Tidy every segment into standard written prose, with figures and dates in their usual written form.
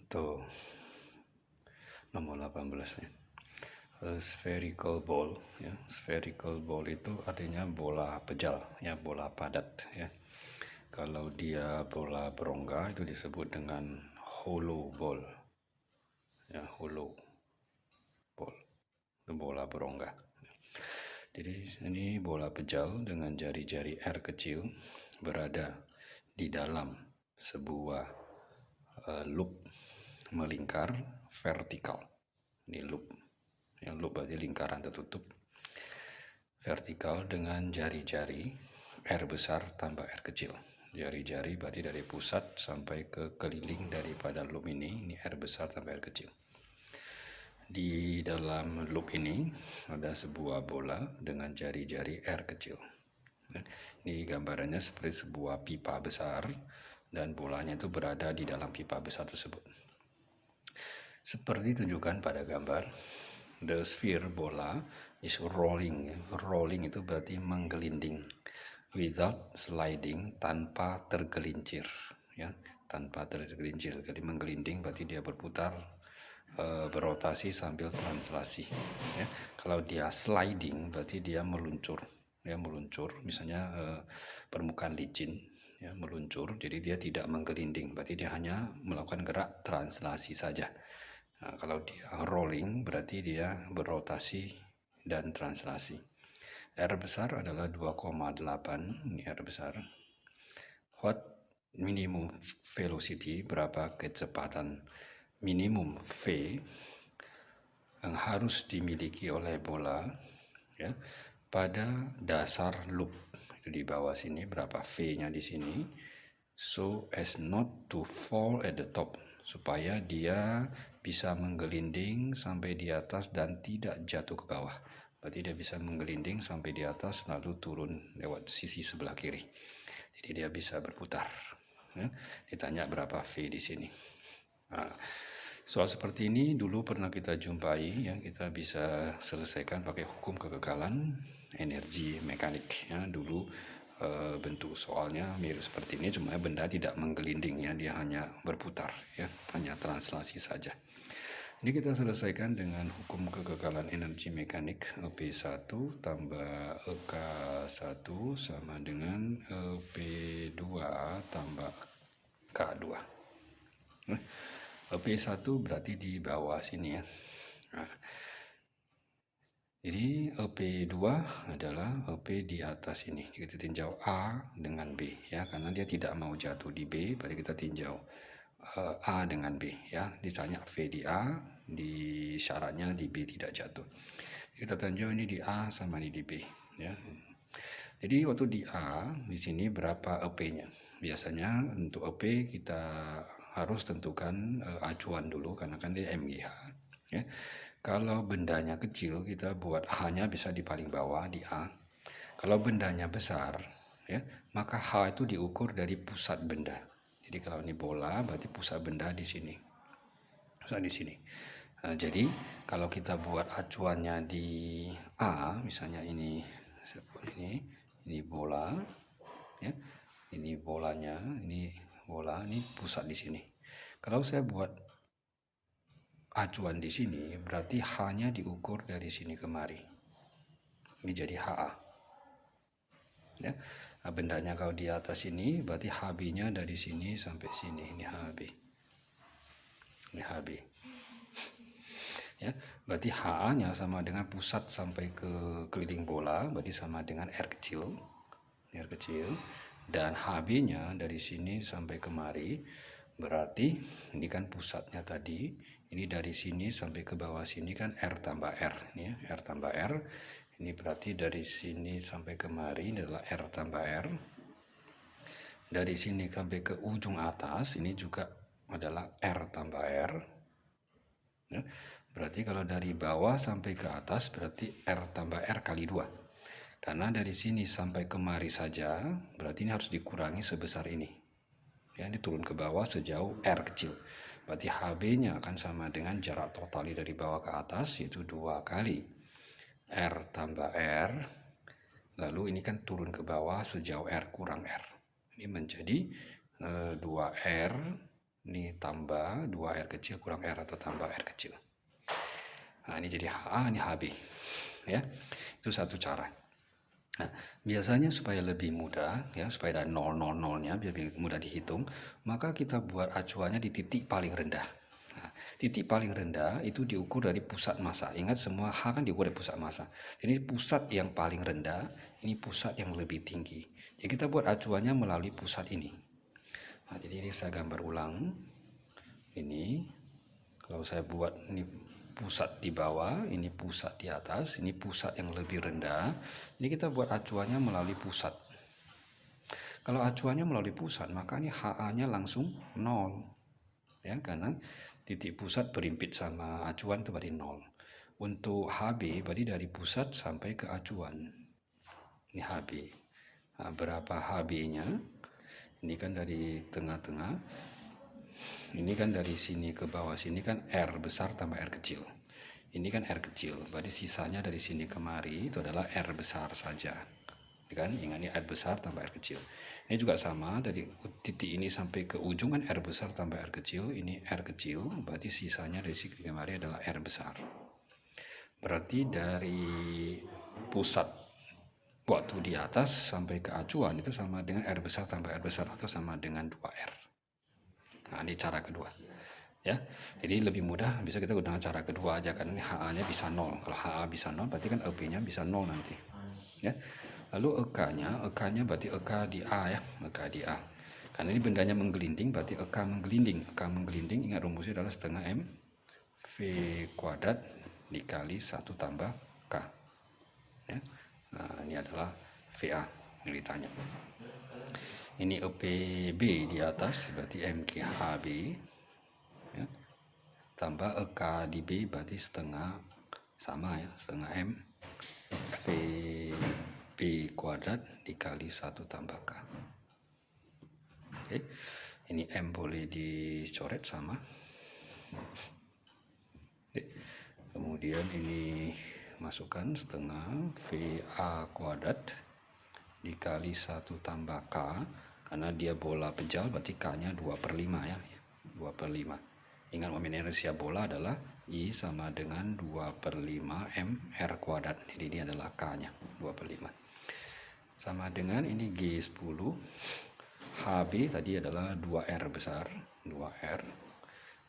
Tuh, nomor 18 nih. Spherical ball ya. Spherical ball itu artinya bola pejal ya, bola padat ya. Kalau dia bola berongga itu disebut dengan hollow ball ya, hollow ball itu bola berongga. Jadi ini bola pejal dengan jari-jari R kecil berada di dalam sebuah loop melingkar vertikal. Ini loop. Yang loop berarti lingkaran tertutup vertikal dengan jari-jari R besar tambah R kecil. Jari-jari berarti dari pusat sampai ke keliling daripada loop ini R besar tambah R kecil. Di dalam loop ini ada sebuah bola dengan jari-jari R kecil. Ini gambarannya seperti sebuah pipa besar dan bolanya itu berada di dalam pipa besar tersebut. Seperti tunjukkan pada gambar, the sphere bola is rolling. Rolling itu berarti menggelinding without sliding, tanpa tergelincir ya, tanpa tergelincir. Jadi menggelinding berarti dia berputar, berotasi sambil translasi ya. Kalau dia sliding berarti dia meluncur ya, meluncur misalnya permukaan licin ya, meluncur, jadi dia tidak menggelinding, berarti dia hanya melakukan gerak translasi saja. Nah, kalau dia rolling berarti dia berotasi dan translasi. R besar adalah 2,8, ini R besar. What minimum velocity, berapa kecepatan minimum V yang harus dimiliki oleh bola ya pada dasar loop. Itu di bawah sini berapa V-nya di sini, so as not to fall at the top, supaya dia bisa menggelinding sampai di atas dan tidak jatuh ke bawah. Berarti dia bisa menggelinding sampai di atas lalu turun lewat sisi sebelah kiri. Jadi dia bisa berputar. Ya. Ditanya berapa V di sini. Nah, soal seperti ini dulu pernah kita jumpai ya, kita bisa selesaikan pakai hukum kekekalan energi mekanik ya. Dulu bentuk soalnya mirip seperti ini, cuma benda tidak menggelinding ya, dia hanya berputar ya, hanya translasi saja. Ini kita selesaikan dengan hukum kekekalan energi mekanik. P1 tambah K1 sama dengan P2 tambah K2. P1 berarti di bawah sini ya. Nah, jadi P2 adalah P di atas ini. Kita tinjau A dengan B ya, karena dia tidak mau jatuh di B, berarti kita tinjau A dengan B ya. Ditanya V di A, di syaratnya di B tidak jatuh. Kita tinjau ini di A sama ini di B ya. Jadi waktu di A di sini berapa EP-nya? Biasanya untuk EP kita harus tentukan acuan dulu karena kan dia MGH ya. Kalau bendanya kecil kita buat H-nya bisa di paling bawah di A. Kalau bendanya besar ya, maka H itu diukur dari pusat benda. Jadi kalau ini bola berarti pusat benda di sini. Pusat di sini. Nah, jadi kalau kita buat acuannya di A, misalnya ini bola ya. Ini bolanya, ini bola, ini pusat di sini. Kalau saya buat acuan di sini berarti H-nya diukur dari sini kemari. Ini jadi HA. Ya. Nah, bendanya kalau di atas ini berarti HB-nya dari sini sampai sini. Ini HB. Ini HB. Ya, berarti HA-nya sama dengan pusat sampai ke keliling bola, berarti sama dengan R kecil. R kecil. Dan HB-nya dari sini sampai kemari, berarti ini kan pusatnya tadi, ini dari sini sampai ke bawah sini kan R tambah R, ya, R tambah R. Ini berarti dari sini sampai kemari ini adalah R tambah R. Dari sini sampai ke ujung atas ini juga adalah R tambah R. Ya, berarti kalau dari bawah sampai ke atas berarti R tambah R kali 2. Karena dari sini sampai kemari saja, berarti ini harus dikurangi sebesar ini. Ya, ini turun ke bawah sejauh R kecil. Berarti HB-nya akan sama dengan jarak total dari bawah ke atas, yaitu 2 kali R tambah R. Lalu ini kan turun ke bawah sejauh R kurang R. Ini menjadi 2R Ini tambah 2R kecil kurang R atau tambah R kecil. Nah, ini jadi HA, ini HB. Ya, itu satu cara. Nah, biasanya supaya lebih mudah, ya, supaya ada 000-nya biar lebih mudah dihitung, maka kita buat acuannya di titik paling rendah. Nah, titik paling rendah itu diukur dari pusat massa. Ingat semua H kan diukur dari pusat massa. Jadi pusat yang paling rendah, ini pusat yang lebih tinggi. Jadi kita buat acuannya melalui pusat ini. Nah, jadi ini saya gambar ulang. Ini kalau saya buat ini pusat di bawah, ini pusat di atas, ini pusat yang lebih rendah. Ini kita buat acuannya melalui pusat. Kalau acuannya melalui pusat, maka ini HA-nya langsung 0. Ya, karena titik pusat berimpit sama acuan itu berarti 0. Untuk HB berarti dari pusat sampai ke acuan. Ini HB. Nah, berapa HB-nya? Ini kan dari tengah-tengah. Ini kan dari sini ke bawah sini kan R besar tambah R kecil. Ini kan R kecil, berarti sisanya dari sini kemari itu adalah R besar saja. Kan? Ingat ini R besar tambah R kecil. Ini juga sama, dari titik ini sampai ke ujung kan R besar tambah R kecil. Ini R kecil, berarti sisanya dari sini kemari adalah R besar. Berarti dari pusat waktu di atas sampai ke acuan itu sama dengan R besar tambah R besar atau sama dengan 2R. Nah, ini cara kedua. Ya, jadi lebih mudah bisa kita gunakan cara kedua aja kan, ini HA-nya bisa 0. Kalau HA bisa 0 berarti kan EP-nya bisa 0 nanti. Ya. Lalu EK-nya berarti EK di A ya, EK di A. Karena ini bendanya menggelinding berarti EK menggelinding. EK menggelinding ingat rumusnya adalah setengah M V kuadrat dikali 1 tambah K. Ya. Nah, ini adalah VA yang ditanya. Ini EPB di atas berarti MKHB. Ya. Tambah EK di B berarti setengah sama ya, setengah M VB kuadrat dikali 1 tambah K. Oke. Ini M boleh dicoret sama. Oke. Kemudian ini masukkan setengah VA kuadrat dikali 1 tambah K, karena dia bola pejal berarti K-nya 2/5 ya, 2/5. Ingat momen inersia bola adalah I sama dengan 2/5 MR kuadrat. Jadi ini adalah K-nya 2/5. Sama dengan ini G10. HB tadi adalah 2R besar, 2R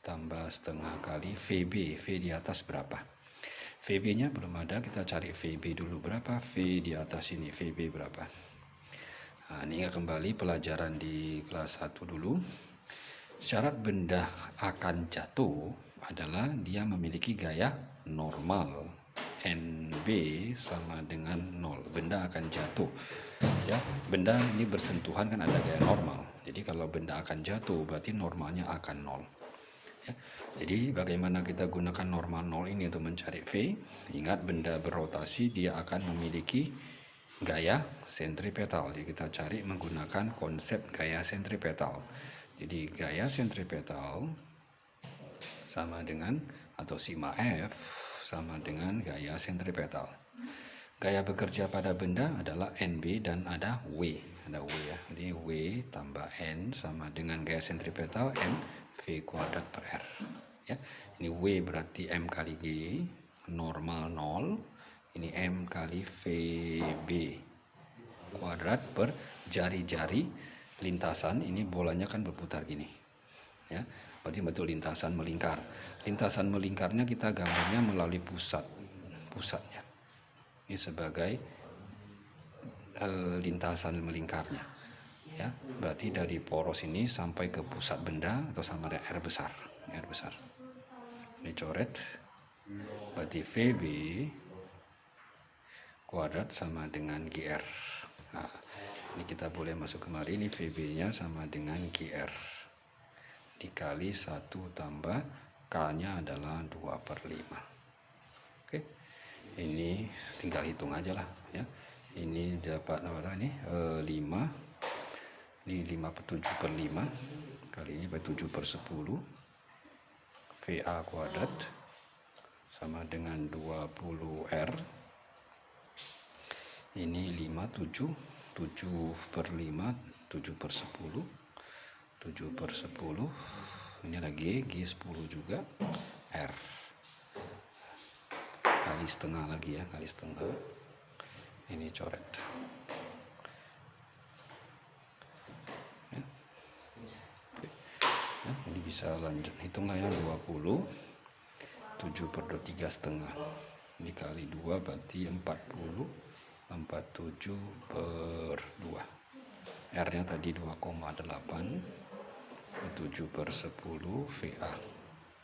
tambah setengah kali VB. V di atas berapa? VB-nya belum ada, kita cari VB dulu. Berapa V di atas ini? VB berapa? Nah, ini kembali pelajaran di kelas 1 dulu. Syarat benda akan jatuh adalah dia memiliki gaya normal. NB sama dengan 0. Benda akan jatuh. Ya, benda ini bersentuhan kan ada gaya normal. Jadi kalau benda akan jatuh berarti normalnya akan 0. Ya, jadi bagaimana kita gunakan normal 0 ini untuk mencari V? Ingat benda berotasi dia akan memiliki gaya sentripetal. Jadi kita cari menggunakan konsep gaya sentripetal. Jadi gaya sentripetal sama dengan atau sigma F sama dengan gaya sentripetal. Gaya bekerja pada benda adalah NB dan ada W. Ada W ya. Jadi W tambah N sama dengan gaya sentripetal M V kuadrat per R. Ya. Ini W berarti M kali G, normal 0. Ini M kali VB kuadrat per jari-jari lintasan. Ini bolanya kan berputar gini. Ya. Berarti betul lintasan melingkar. Lintasan melingkarnya kita gambarnya melalui pusatnya. Ini sebagai lintasan melingkarnya. Ya, berarti dari poros ini sampai ke pusat benda atau sama dengan R besar. R besar. Ini coret. Berarti VB kuadrat sama dengan GR. Nah, ini kita boleh masuk kemari. Ini VB-nya sama dengan GR. Dikali 1 tambah K-nya adalah 2/5. Oke. Ini tinggal hitung aja lah ya. Ini dapat apa ini 5. Ini 7/5 kali ini 7/10 VA kuadrat sama dengan 20R. Ini 7/5 7/10 7/10 ini lagi G10 juga, R kali setengah lagi ya, kali setengah, ini coret ya. Ya, ini bisa lanjut, hitunglah ya, 20, 7/3 setengah, dikali 2 berarti 40, 47/2, R nya tadi 2,8, 7/10 VA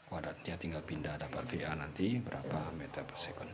kuadrat. Dia tinggal pindah dapat VA nanti berapa meter per second.